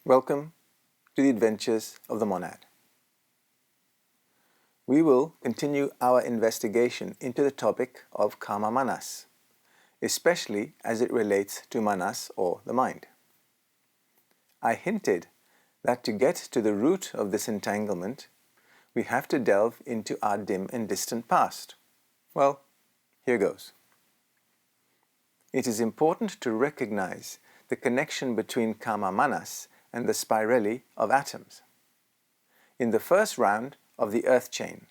Welcome to the adventures of the monad. We will continue our investigation into the topic of kama manas, especially as it relates to manas or the mind. I hinted that to get to the root of this entanglement, we have to delve into our dim and distant past. Well, here goes. It is important to recognize the connection between kama manas and the spirally of atoms. In the first round of the earth chain,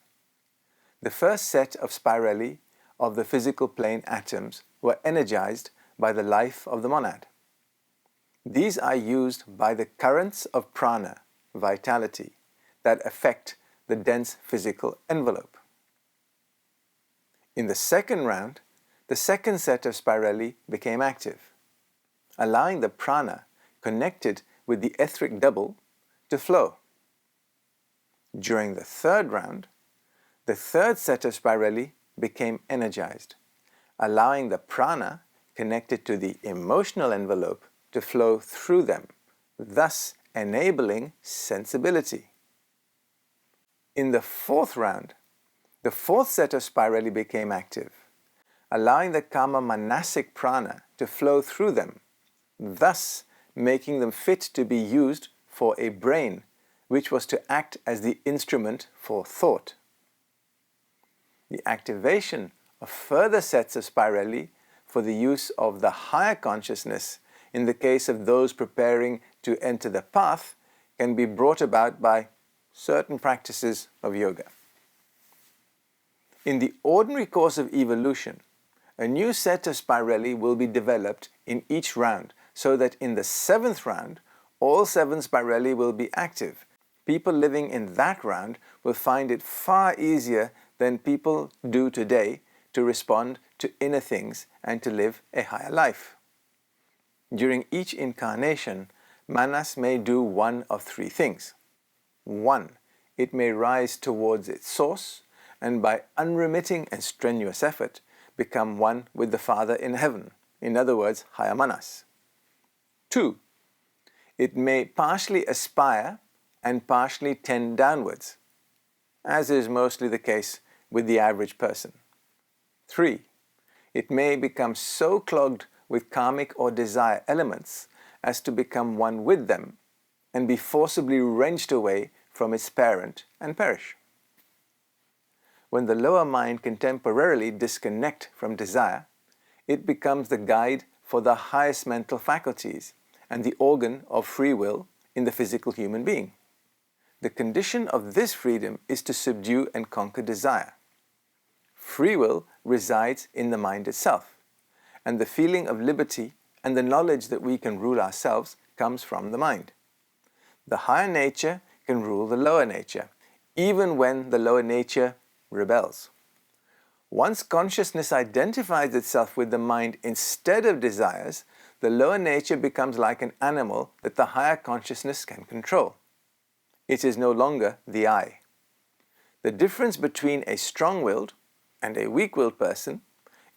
the first set of spirally of the physical plane atoms were energized by the life of the monad. These are used by the currents of prana, vitality, that affect the dense physical envelope. In the second round, the second set of spirally became active, allowing the prana connected with the etheric double to flow. During the third round, the third set of spirally became energized, allowing the prana connected to the emotional envelope to flow through them, thus enabling sensibility. In the fourth round, the fourth set of spirally became active, allowing the kama manasic prana to flow through them, thus making them fit to be used for a brain which was to act as the instrument for thought. The activation of further sets of spirally for the use of the higher consciousness in the case of those preparing to enter the path can be brought about by certain practices of yoga. In the ordinary course of evolution, a new set of spirally will be developed in each round, so that in the seventh round, all 7 spirally will be active. People living in that round will find it far easier than people do today to respond to inner things and to live a higher life. During each incarnation, manas may do one of 3 things. 1. It may rise towards its source, and by unremitting and strenuous effort, become one with the Father in heaven, in other words, higher manas. 2. It may partially aspire and partially tend downwards, as is mostly the case with the average person. 3. It may become so clogged with karmic or desire elements as to become one with them and be forcibly wrenched away from its parent and perish. When the lower mind can temporarily disconnect from desire, it becomes the guide for the highest mental faculties and the organ of free will in the physical human being. The condition of this freedom is to subdue and conquer desire. Free will resides in the mind itself, and the feeling of liberty and the knowledge that we can rule ourselves comes from the mind. The higher nature can rule the lower nature, even when the lower nature rebels. Once consciousness identifies itself with the mind instead of desires, the lower nature becomes like an animal that the higher consciousness can control. It is no longer the I. The difference between a strong-willed and a weak-willed person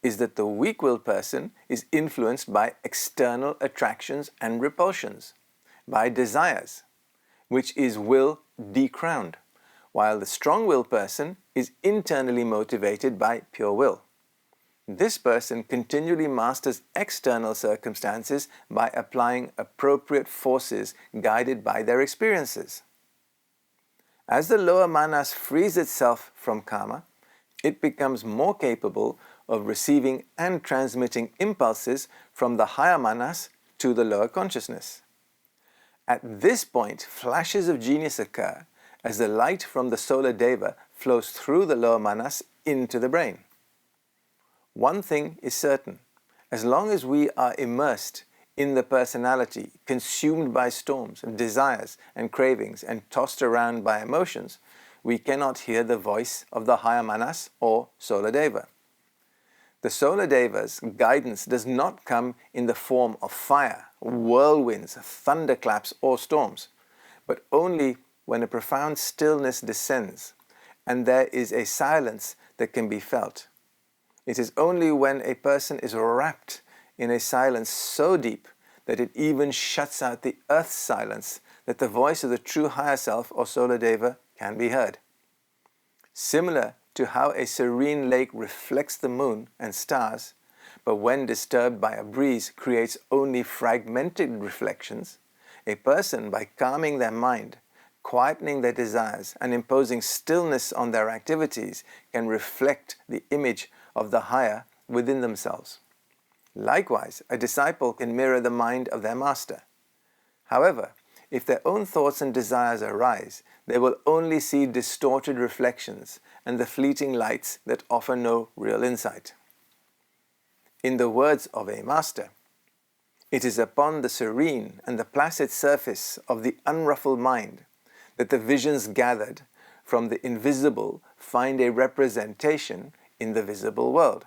is that the weak-willed person is influenced by external attractions and repulsions, by desires, which is will decrowned, while the strong-willed person is internally motivated by pure will. This person continually masters external circumstances by applying appropriate forces guided by their experiences. As the lower manas frees itself from karma, it becomes more capable of receiving and transmitting impulses from the higher manas to the lower consciousness. At this point, flashes of genius occur as the light from the solar deva flows through the lower manas into the brain. One thing is certain: as long as we are immersed in the personality, consumed by storms of desires and cravings and tossed around by emotions, we cannot hear the voice of the higher manas or solar deva. The solar deva's guidance does not come in the form of fire, whirlwinds, thunderclaps or storms, but only when a profound stillness descends and there is a silence that can be felt. It is only when a person is wrapped in a silence so deep that it even shuts out the earth's silence that the voice of the true higher self or Solar Deva can be heard. Similar to how a serene lake reflects the moon and stars, but when disturbed by a breeze creates only fragmented reflections, a person, by calming their mind, quietening their desires, and imposing stillness on their activities, can reflect the image of the higher within themselves. Likewise, a disciple can mirror the mind of their master. However, if their own thoughts and desires arise, they will only see distorted reflections and the fleeting lights that offer no real insight. In the words of a master, it is upon the serene and the placid surface of the unruffled mind that the visions gathered from the invisible find a representation in the visible world.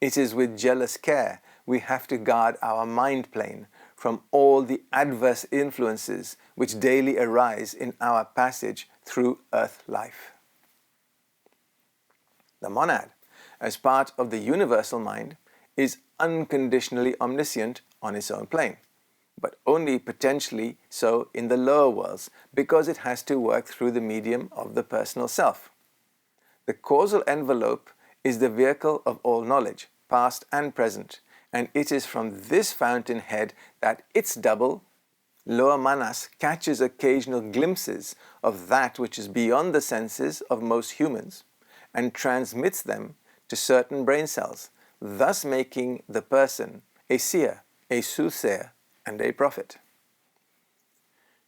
It is with jealous care we have to guard our mind plane from all the adverse influences which daily arise in our passage through earth life. The monad, as part of the universal mind, is unconditionally omniscient on its own plane, but only potentially so in the lower worlds because it has to work through the medium of the personal self. The causal envelope is the vehicle of all knowledge, past and present, and it is from this fountainhead that its double, lower manas, catches occasional glimpses of that which is beyond the senses of most humans and transmits them to certain brain cells, thus making the person a seer, a soothsayer, and a prophet.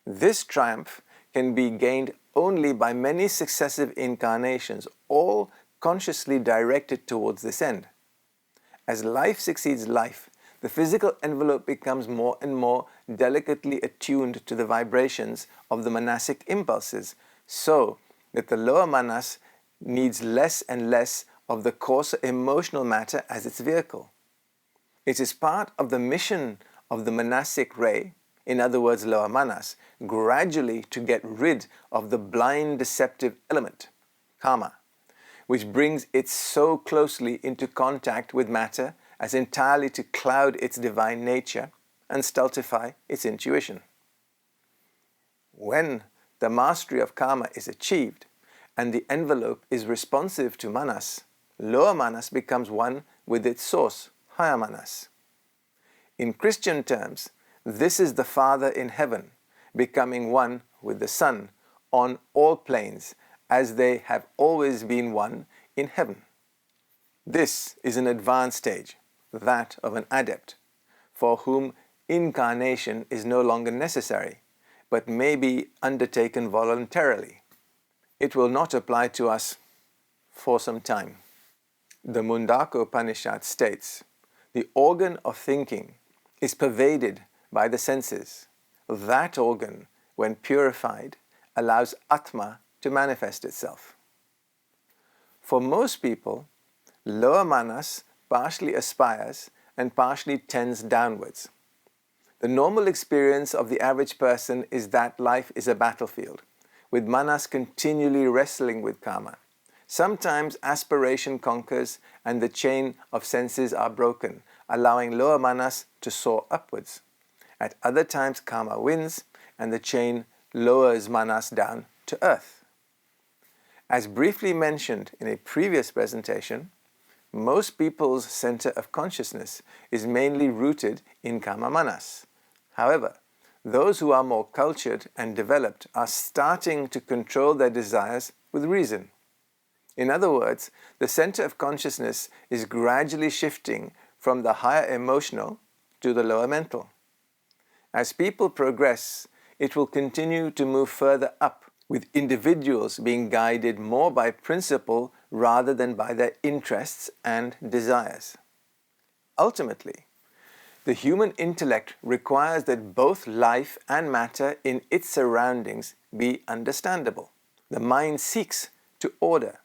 This triumph can be gained only by many successive incarnations, all consciously directed towards this end. As life succeeds life, the physical envelope becomes more and more delicately attuned to the vibrations of the manasic impulses, so that the lower manas needs less and less of the coarser emotional matter as its vehicle. It is part of the mission of the manasic ray, in other words lower manas, gradually to get rid of the blind deceptive element, karma, which brings it so closely into contact with matter as entirely to cloud its divine nature and stultify its intuition. When the mastery of karma is achieved and the envelope is responsive to manas, lower manas becomes one with its source, higher manas. In Christian terms, this is the Father in heaven becoming one with the Son on all planes, as they have always been one in heaven. This is an advanced stage, that of an adept, for whom incarnation is no longer necessary, but may be undertaken voluntarily. It will not apply to us for some time. The Mundaka Upanishad states, the organ of thinking is pervaded by the senses. That organ, when purified, allows Atma to manifest itself. For most people, lower manas partially aspires and partially tends downwards. The normal experience of the average person is that life is a battlefield, with manas continually wrestling with karma. Sometimes aspiration conquers and the chain of senses are broken, allowing lower manas to soar upwards. At other times karma wins and the chain lowers manas down to earth. As briefly mentioned in a previous presentation, most people's center of consciousness is mainly rooted in karma manas. However, those who are more cultured and developed are starting to control their desires with reason. In other words, the center of consciousness is gradually shifting from the higher emotional to the lower mental. As people progress, it will continue to move further up, with individuals being guided more by principle rather than by their interests and desires. Ultimately, the human intellect requires that both life and matter in its surroundings be understandable. The mind seeks to order,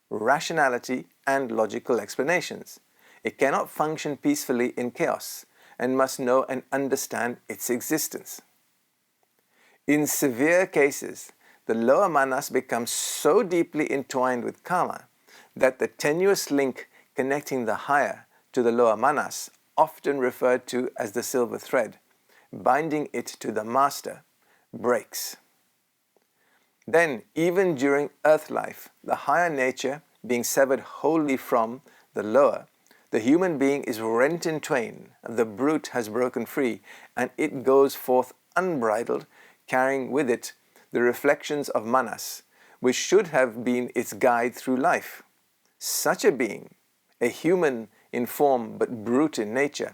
rationality, and logical explanations. It cannot function peacefully in chaos and must know and understand its existence. In severe cases, the lower manas become so deeply entwined with karma that the tenuous link connecting the higher to the lower manas, often referred to as the silver thread, binding it to the master, breaks. Then, even during earth life, the higher nature being severed wholly from the lower, the human being is rent in twain, the brute has broken free, and it goes forth unbridled, carrying with it the reflections of manas, which should have been its guide through life. Such a being, a human in form but brute in nature,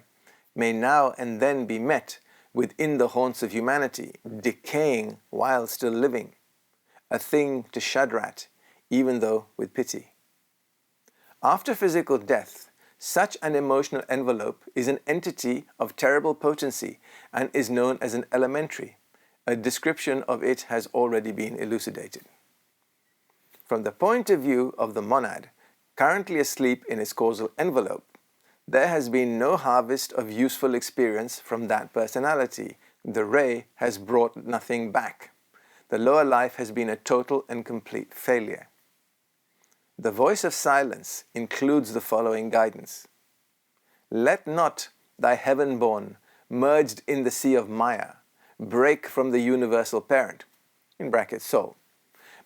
may now and then be met within the haunts of humanity, decaying while still living, a thing to shudder at, even though with pity. After physical death, such an emotional envelope is an entity of terrible potency and is known as an elementary. A description of it has already been elucidated. From the point of view of the monad, currently asleep in its causal envelope, there has been no harvest of useful experience from that personality. The ray has brought nothing back. The lower life has been a total and complete failure. The voice of silence includes the following guidance. Let not thy heaven-born, merged in the sea of Maya, break from the universal parent, in brackets soul,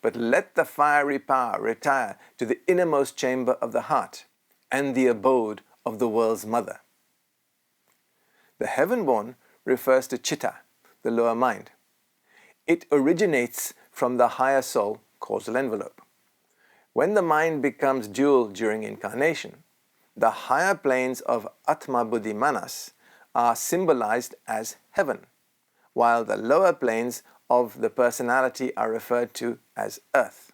but let the fiery power retire to the innermost chamber of the heart and the abode of the world's mother. The heaven-born refers to chitta, the lower mind. It originates from the higher soul, causal envelope. When the mind becomes dual during incarnation, the higher planes of Atma Buddhi Manas are symbolized as heaven, while the lower planes of the personality are referred to as earth.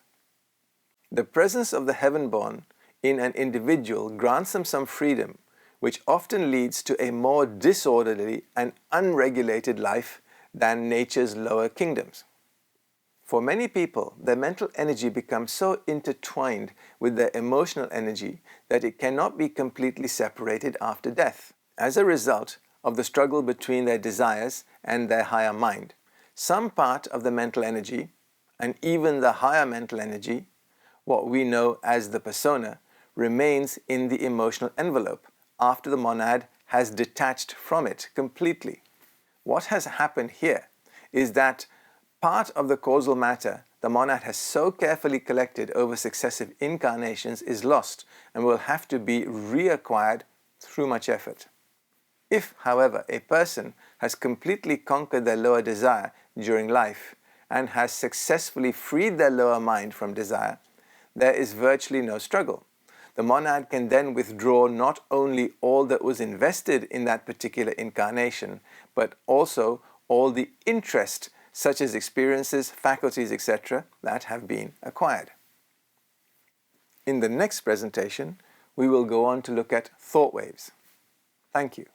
The presence of the heaven-born in an individual grants them some freedom, which often leads to a more disorderly and unregulated life than nature's lower kingdoms. For many people, their mental energy becomes so intertwined with their emotional energy that it cannot be completely separated after death. As a result of the struggle between their desires and their higher mind, some part of the mental energy, and even the higher mental energy, what we know as the persona, remains in the emotional envelope after the monad has detached from it completely. What has happened here is that part of the causal matter the monad has so carefully collected over successive incarnations is lost and will have to be reacquired through much effort. If, however, a person has completely conquered their lower desire during life and has successfully freed their lower mind from desire, there is virtually no struggle. The monad can then withdraw not only all that was invested in that particular incarnation, but also all the interest, such as experiences, faculties, etc., that have been acquired. In the next presentation, we will go on to look at thought waves. Thank you.